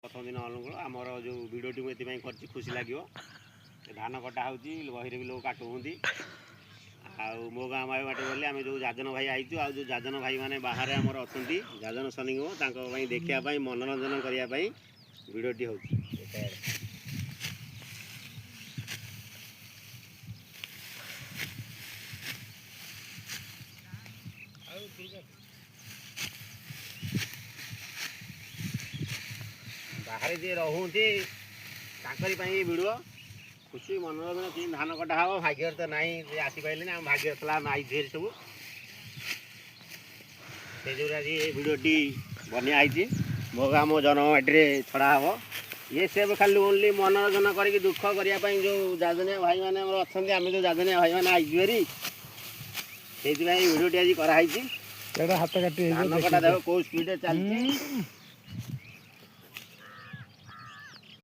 प्रथम दिन अनुकूल आमर जो भिडियोटी मुझे कर खुशी लगे धान कटा हो बही भी लोग काटुंट आउ मो गाँ माई बाटे गले आम जो जाजन भाई आईचु आ जो जाजन भाई मैंने बाहर आमर अच्छा जाजन सनी देखापी मनोरंजन करने भिडियोटी हो बाहर जी रोचे भिडियो खुशी मनोरंजन कि धान कटा हम भाग्य तो ना आसीपारे आम भाग्य था माई झील सब से जो आज भिडियोटी बनाई मो गाँ मो जन्ममाटी छड़ा हम ये सब खाली ओनली मनोरंजन करके दुख करने जो जाजनिया भाई मैंने अच्छा आम जो जाजनिया भाई मैंने आईजी से भिडियोटी आज कराई धान कटा देख कौ स्पीड चलती